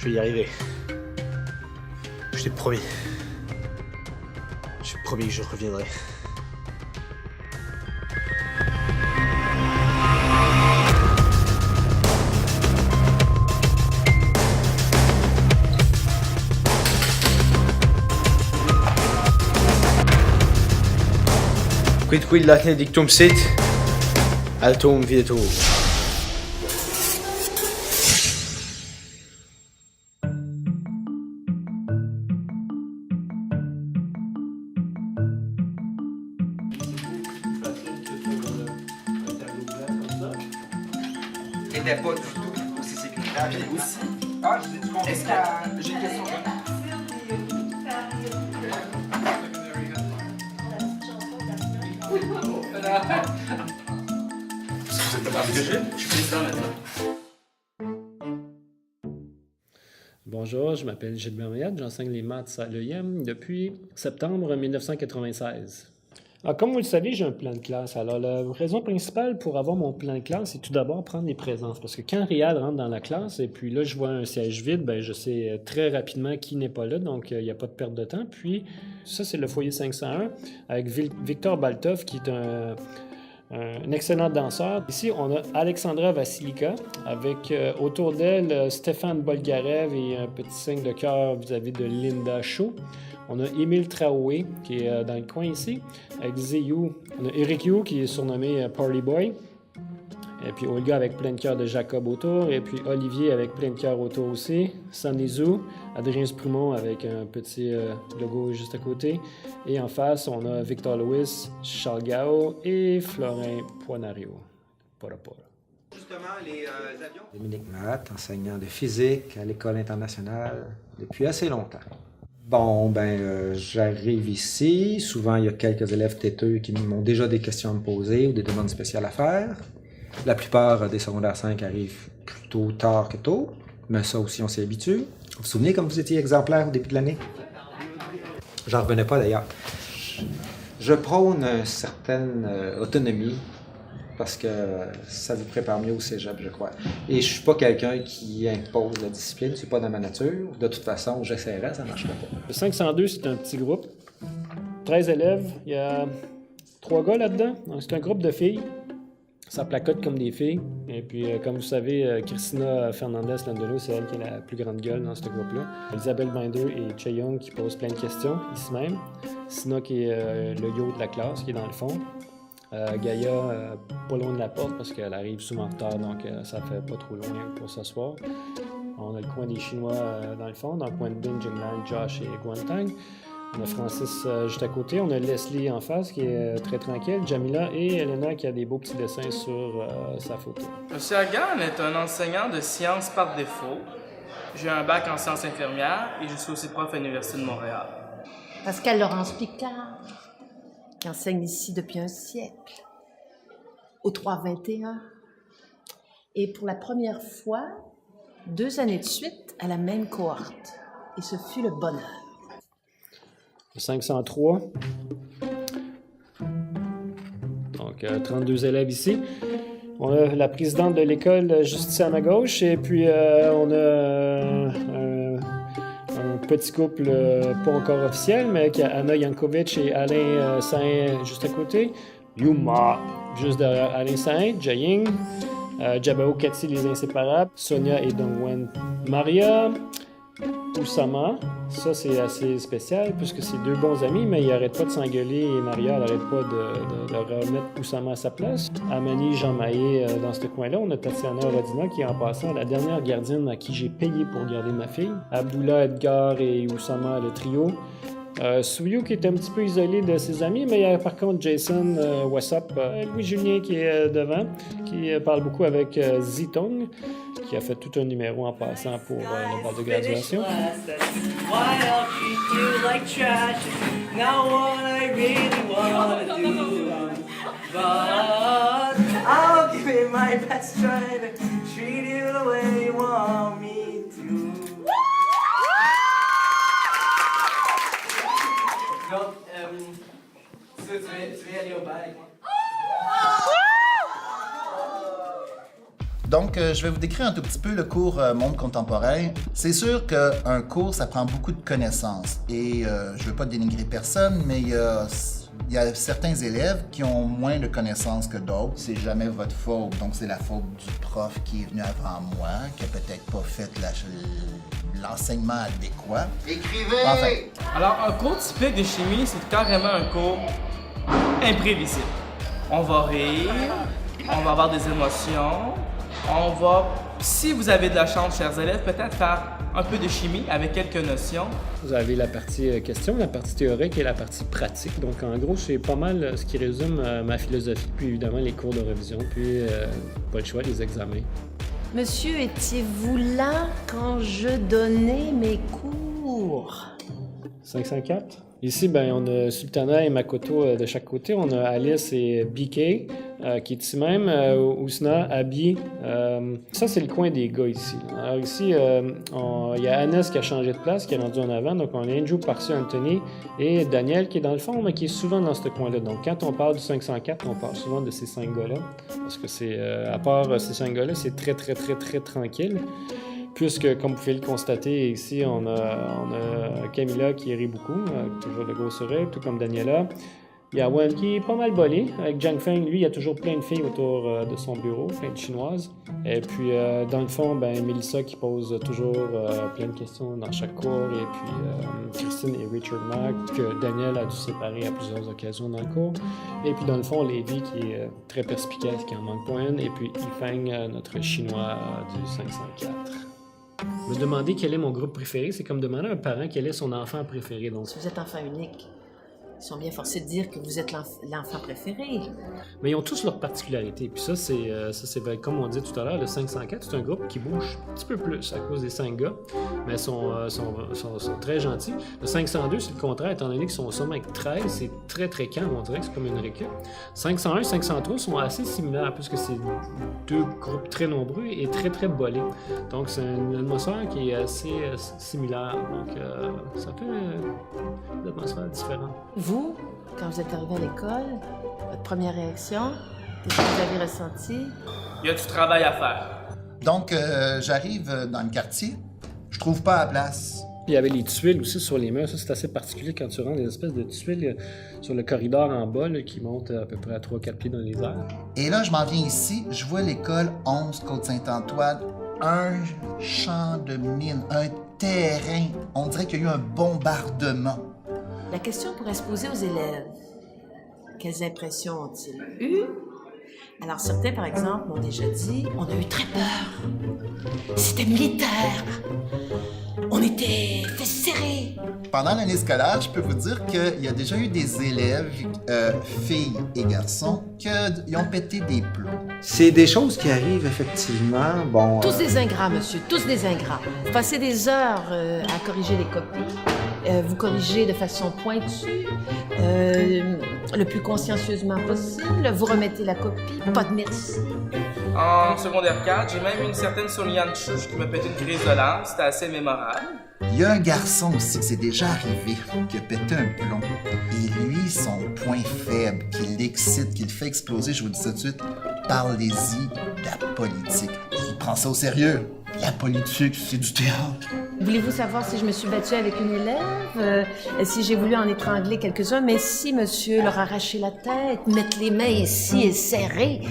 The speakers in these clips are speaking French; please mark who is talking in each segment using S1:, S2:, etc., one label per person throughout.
S1: Je vais y arriver. Je t'ai promis. J'ai promis que je reviendrai. Quid latne dictum sit, altum videtur.
S2: N'était pas du tout aussi sécuritaire que aussi. Ah, j'ai du compris. J'ai une question. Je suis président maintenant.
S3: Bonjour, je m'appelle Gilbert Maillotte, j'enseigne les maths à l'EIM depuis septembre 1996. Alors, comme vous le savez, j'ai un plan de classe. Alors, la raison principale pour avoir mon plan de classe, c'est tout d'abord prendre les présences. Parce que quand Riyad rentre dans la classe et puis là, je vois un siège vide, ben, je sais très rapidement qui n'est pas là, donc il n'y a pas de perte de temps. Puis, ça, c'est le foyer 501 avec Victor Baltov, qui est un excellent danseur. Ici, on a Alexandra Vassilika avec autour d'elle Stéphane Bolgarev et un petit signe de cœur vis-à-vis de Linda Shaw. On a Émile Traoré qui est dans le coin ici avec Zeyou. On a Eric Yu qui est surnommé Party Boy. Et puis Olga avec plein de cœur de Jacob autour. Et puis Olivier avec plein de cœur autour aussi. Sanizou, Adrien Sprumont avec un petit logo juste à côté. Et en face, on a Victor Lewis, Charles Gao et Florin Poinario. Pora.
S2: Justement, les avions.
S4: Dominique Matt, enseignant de physique à l'École internationale depuis assez longtemps. Bon, j'arrive ici. Souvent, il y a quelques élèves têteux qui m'ont déjà des questions à me poser ou des demandes spéciales à faire. La plupart des secondaires 5 arrivent plutôt tard que tôt, mais ça aussi, on s'y habitue. Vous vous souvenez comme vous étiez exemplaire au début de l'année? J'en revenais pas d'ailleurs. Je prône une certaine autonomie parce que ça vous prépare mieux au cégep, je crois. Et je suis pas quelqu'un qui impose la discipline, c'est pas dans ma nature. De toute façon, j'essaierais, ça marcherait pas.
S3: Le 502, c'est un petit groupe. 13 élèves. Il y a 3 gars là-dedans. C'est un groupe de filles. Ça placote comme des filles. Et puis, comme vous savez, Christina Fernandez-Landelo, c'est elle qui est la plus grande gueule dans ce groupe-là. Isabelle Binder et Che Young qui posent plein de questions, ici même. Sina qui est le yo de la classe, qui est dans le fond. Gaïa, pas loin de la porte parce qu'elle arrive souvent en retard, donc ça fait pas trop loin pour s'asseoir. On a le coin des Chinois dans le fond, dans le coin de Bing, Jinglan, Josh et Guantang. On a Francis juste à côté. On a Leslie en face qui est très tranquille. Jamila et Elena qui a des beaux petits dessins sur sa photo.
S5: Monsieur Hagan est un enseignant de sciences par défaut. J'ai un bac en sciences infirmières et je suis aussi prof à l'Université de Montréal.
S6: Pascal Laurence Picard, qui enseigne ici depuis un siècle, au 321. Et pour la première fois, 2 années de suite, à la même cohorte. Et ce fut le bonheur.
S3: 503. Donc, 32 élèves ici. On a la présidente de l'école juste à ma gauche. Et puis, on a un petit couple pas encore officiel, mais qui a Anna Yankovic et Alain Saint juste à côté. Yuma, juste derrière Alain Saint. Jaying. Jabao Cathy, les inséparables. Sonia et Dongwen Maria. Oussama, ça c'est assez spécial puisque c'est 2 bons amis, mais ils n'arrêtent pas de s'engueuler et Maria n'arrête pas de remettre Oussama à sa place. Amani, Jean Maillet, dans ce coin-là, on a Tatiana Rodina qui est en passant la dernière gardienne à qui j'ai payé pour garder ma fille. Abdullah, Edgar et Oussama, le trio. Souliou qui est un petit peu isolé de ses amis, mais il y a par contre Jason, Wassop, Louis-Julien qui est devant, qui parle beaucoup avec Zitong, qui a fait tout un numéro en passant pour le bal de graduation.
S5: Donc, tu veux aller au bal?
S7: Donc, je vais vous décrire un tout petit peu le cours Monde contemporain. C'est sûr qu'un cours, ça prend beaucoup de connaissances. Et je ne veux pas dénigrer personne, mais il y a certains élèves qui ont moins de connaissances que d'autres. C'est jamais votre faute. Donc, c'est la faute du prof qui est venu avant moi, qui a peut-être pas fait l'enseignement adéquat. Écrivez! Enfin.
S5: Alors, un cours typique de chimie, c'est carrément un cours imprévisible. On va rire, on va avoir des émotions, on va, si vous avez de la chance, chers élèves, peut-être faire un peu de chimie avec quelques notions.
S3: Vous avez la partie question, la partie théorique et la partie pratique. Donc, en gros, c'est pas mal ce qui résume ma philosophie, puis évidemment les cours de révision, puis pas le choix, les examens.
S6: Monsieur, étiez-vous là quand je donnais mes cours?
S3: 504. Ici, ben, on a Sultana et Makoto de chaque côté. On a Alice et BK qui est ici même. Ousna, Abby. Ça, c'est le coin des gars ici. Alors ici, il y a Anes qui a changé de place, qui est rendu en avant. Donc, on a Andrew, Parsu, Anthony et Daniel qui est dans le fond, mais qui est souvent dans ce coin-là. Donc, quand on parle du 504, on parle souvent de ces 5 gars-là. Parce que c'est, à part ces 5 gars-là, c'est très, très, très, très tranquille. Puisque, comme vous pouvez le constater, ici, on a Camilla qui rit beaucoup, toujours de gros sourires, tout comme Daniela. Il y a Wen qui est pas mal bolé. Avec Jiang Feng, lui, il y a toujours plein de filles autour de son bureau, plein de chinoises. Et puis, dans le fond, ben, Mélissa qui pose toujours plein de questions dans chaque cours. Et puis, Christine et Richard Mack, que Daniel a dû séparer à plusieurs occasions dans le cours. Et puis, dans le fond, Lady qui est très perspicace, qui en manque pas une. Et puis, Yifeng, notre chinois du 504. Me demander quel est mon groupe préféré, c'est comme demander à un parent quel est son enfant préféré. Donc,
S6: Si vous êtes enfant unique, ils sont bien forcés de dire que vous êtes l'enfant préféré.
S3: mais ils ont tous leurs particularités. Puis ça, c'est comme on dit tout à l'heure, le 504, c'est un groupe qui bouge un petit peu plus à cause des 5 gars, mais ils sont très gentils. Le 502, c'est le contraire, étant donné qu'ils sont seulement avec 13, c'est très très calme, on dirait que c'est comme une récup. 501 et 503 sont assez similaires, puisque c'est 2 groupes très nombreux et très très bolés. Donc c'est une atmosphère qui est assez similaire, donc ça fait une atmosphère différente.
S6: Vous, quand vous êtes arrivé à l'école, votre première réaction, qu'est-ce que vous avez ressenti?
S5: Il y a du travail à faire.
S7: Donc, j'arrive dans le quartier, je trouve pas la place.
S3: Il y avait les tuiles aussi sur les murs. Ça, c'est assez particulier quand tu rentres, des espèces de tuiles sur le corridor en bas là, qui montent à peu près à 3-4 pieds dans les airs.
S7: Et là, je m'en viens ici, je vois l'école 11 Côte-Saint-Antoine, un champ de mine, un terrain. On dirait qu'il y a eu un bombardement.
S6: La question pourrait se poser aux élèves. Quelles impressions ont-ils eues? Alors certains, par exemple, m'ont déjà dit « On a eu très peur. C'était militaire. On était fait serrer. »
S7: Pendant l'année scolaire, je peux vous dire qu'il y a déjà eu des élèves, filles et garçons, qui ont pété des plombs.
S4: C'est des choses qui arrivent effectivement. Bon,
S6: Tous des ingrats, monsieur, tous des ingrats. Vous passez des heures à corriger les copies. Vous corrigez de façon pointue, le plus consciencieusement possible. Vous remettez la copie, pas de merci.
S5: En secondaire 4, j'ai même une certaine Soliane Chouche qui m'a pété une crise de larmes. C'était assez mémorable.
S7: Il y a un garçon aussi que c'est déjà arrivé, qui a pété un plomb. Et lui, son point faible, qui l'excite, qui le fait exploser, je vous dis ça tout de suite, parlez-y de la politique. Il prend ça au sérieux. La politique, c'est du théâtre.
S6: Voulez-vous savoir si je me suis battue avec une élève, si j'ai voulu en étrangler quelques-uns, mais si monsieur leur arracher la tête, mettre les mains ici et serrer?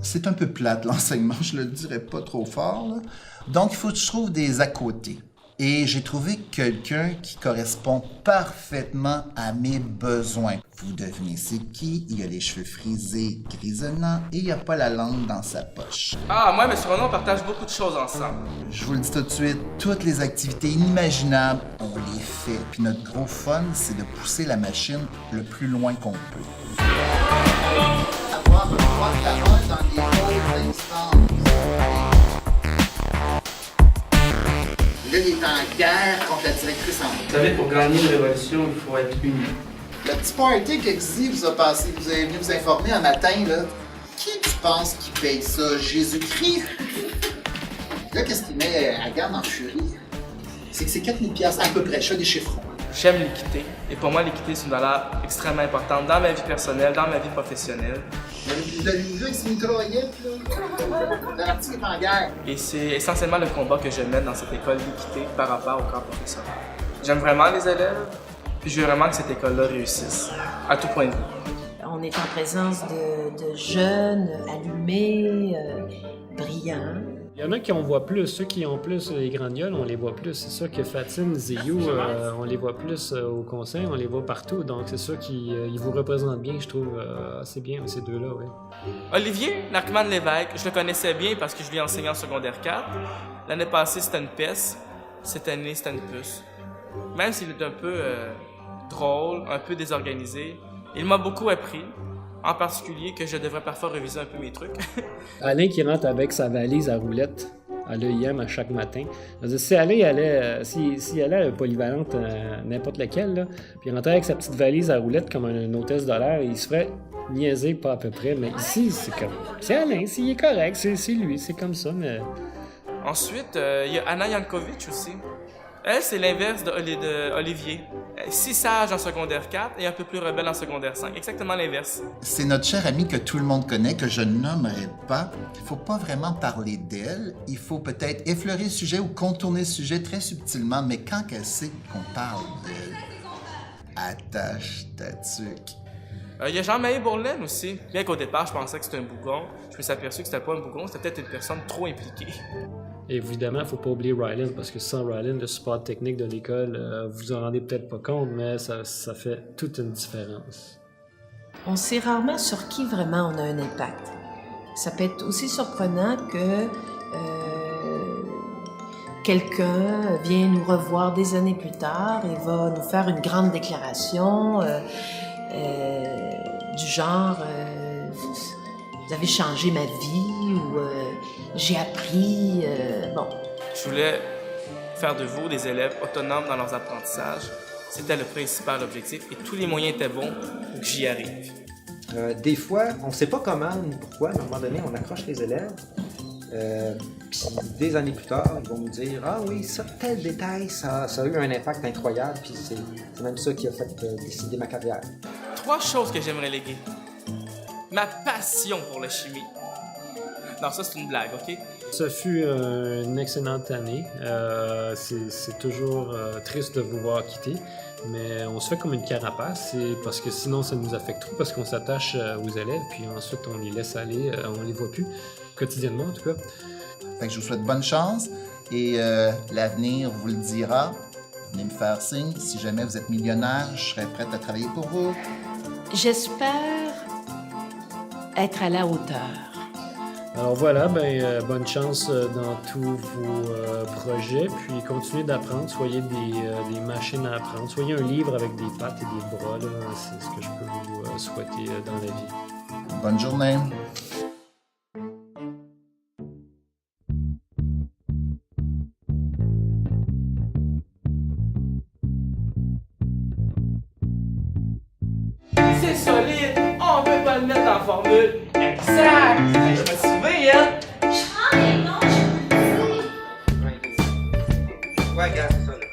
S7: C'est un peu plate, l'enseignement, je le dirais pas trop fort, là. Donc, il faut que je trouve des à côté. Et j'ai trouvé quelqu'un qui correspond parfaitement à mes besoins. Vous devinez c'est qui? Il a les cheveux frisés, grisonnants, et il a pas la langue dans sa poche.
S5: Ah, moi et M. Renaud, on partage beaucoup de choses ensemble.
S7: Je vous le dis tout de suite, toutes les activités inimaginables, on les fait. Puis notre gros fun, c'est de pousser la machine le plus loin qu'on peut. Avoir un droit de parole dans les hautes instances. Là, il est en guerre contre la directrice en
S5: Vous savez, pour gagner une révolution, il faut être uni.
S7: Le petit party que Xi vous a passé, vous avez venu vous informer un matin, là. Qui tu penses qui paye ça? Jésus-Christ? Là, qu'est-ce qu'il met à garde en furie? C'est que c'est 4000 $ à peu près, je fais des chiffrons.
S5: J'aime l'équité. Et pour moi, l'équité, c'est une valeur extrêmement importante dans ma vie personnelle, dans ma vie professionnelle.
S7: Le gars qui se mitraillait, là. L'article est en guerre.
S5: Et c'est essentiellement le combat que je mène dans cette école d'équité par rapport au camp professoral. J'aime vraiment les élèves, puis je veux vraiment que cette école-là réussisse, à tout point de vue.
S6: On est en présence de jeunes allumés, brillants.
S3: Il y en a qui on voit plus, ceux qui ont plus les grandes gueules, on les voit plus. C'est sûr que Fatine, Ziyou, on les voit plus au conseil, on les voit partout. Donc c'est sûr qu'ils ils vous représentent bien, je trouve, assez bien, ces deux-là, oui.
S5: Olivier Narcman Lévesque, je le connaissais bien parce que je lui ai enseigné en secondaire 4. L'année passée, c'était une peste. Cette année, c'était une puce. Même s'il est un peu drôle, un peu désorganisé, il m'a beaucoup appris. En particulier que je devrais parfois réviser un peu mes trucs.
S3: Alain qui rentre avec sa valise à roulettes à l'EIM à chaque matin. Si Alain allait, s'il allait à Polyvalente, n'importe laquelle, là, puis il rentrait avec sa petite valise à roulettes comme une hôtesse de l'air, il se ferait niaiser pas à peu près. Mais ici, c'est comme... C'est Alain, s'il est correct, c'est lui, c'est comme ça, mais...
S5: Ensuite, il y a Anna Yankovic aussi. Elle, c'est l'inverse de Olivier. Si sage en secondaire 4 et un peu plus rebelle en secondaire 5. Exactement l'inverse.
S7: C'est notre chère amie que tout le monde connaît, que je nommerai pas. Il faut pas vraiment parler d'elle. Il faut peut-être effleurer le sujet ou contourner le sujet très subtilement, mais quand elle sait qu'on parle d'elle, attache ta tuque.
S5: Il y a Jean-Marie Bourlaine aussi. Bien qu'au départ, je pensais que c'était un bougon. Je me suis aperçu que c'était pas un bougon, c'était peut-être une personne trop impliquée.
S3: Évidemment, il ne faut pas oublier Rylan, parce que sans Rylan, le support technique de l'école, vous en rendez peut-être pas compte, mais ça fait toute une différence.
S6: On sait rarement sur qui vraiment on a un impact. Ça peut être aussi surprenant que quelqu'un vient nous revoir des années plus tard et va nous faire une grande déclaration du genre vous avez changé ma vie ou j'ai appris. Bon.
S5: Je voulais faire de vous des élèves autonomes dans leurs apprentissages. C'était le principal objectif et tous les moyens étaient bons pour que j'y arrive.
S4: Des fois, on ne sait pas comment ni pourquoi, mais à un moment donné, on accroche les élèves. Puis des années plus tard, ils vont nous dire « Ah oui, ça, tel détail, ça a eu un impact incroyable, puis c'est même ça qui a fait décider ma carrière. »
S5: 3 choses que j'aimerais léguer. Ma passion pour la chimie. Non, ça c'est une blague, OK?
S3: Ce fut une excellente année. C'est toujours triste de vous voir quitter, mais on se fait comme une carapace, parce que sinon ça nous affecte trop, parce qu'on s'attache aux élèves, puis ensuite on les laisse aller, on les voit plus, quotidiennement en tout cas.
S7: Fait que je vous souhaite bonne chance et l'avenir vous le dira. Venez me faire signe. Si jamais vous êtes millionnaire, je serai prête à travailler pour vous.
S6: J'espère être à la hauteur.
S3: Alors voilà, bonne chance dans tous vos projets, puis continuez d'apprendre, soyez des machines à apprendre, soyez un livre avec des pattes et des bras, là, c'est ce que je peux vous souhaiter dans la vie.
S7: Bonne journée.
S5: C'est solide, on peut pas le mettre en formule. Exact! Je me souviens, hein?
S4: Ouais, regarde ça, là.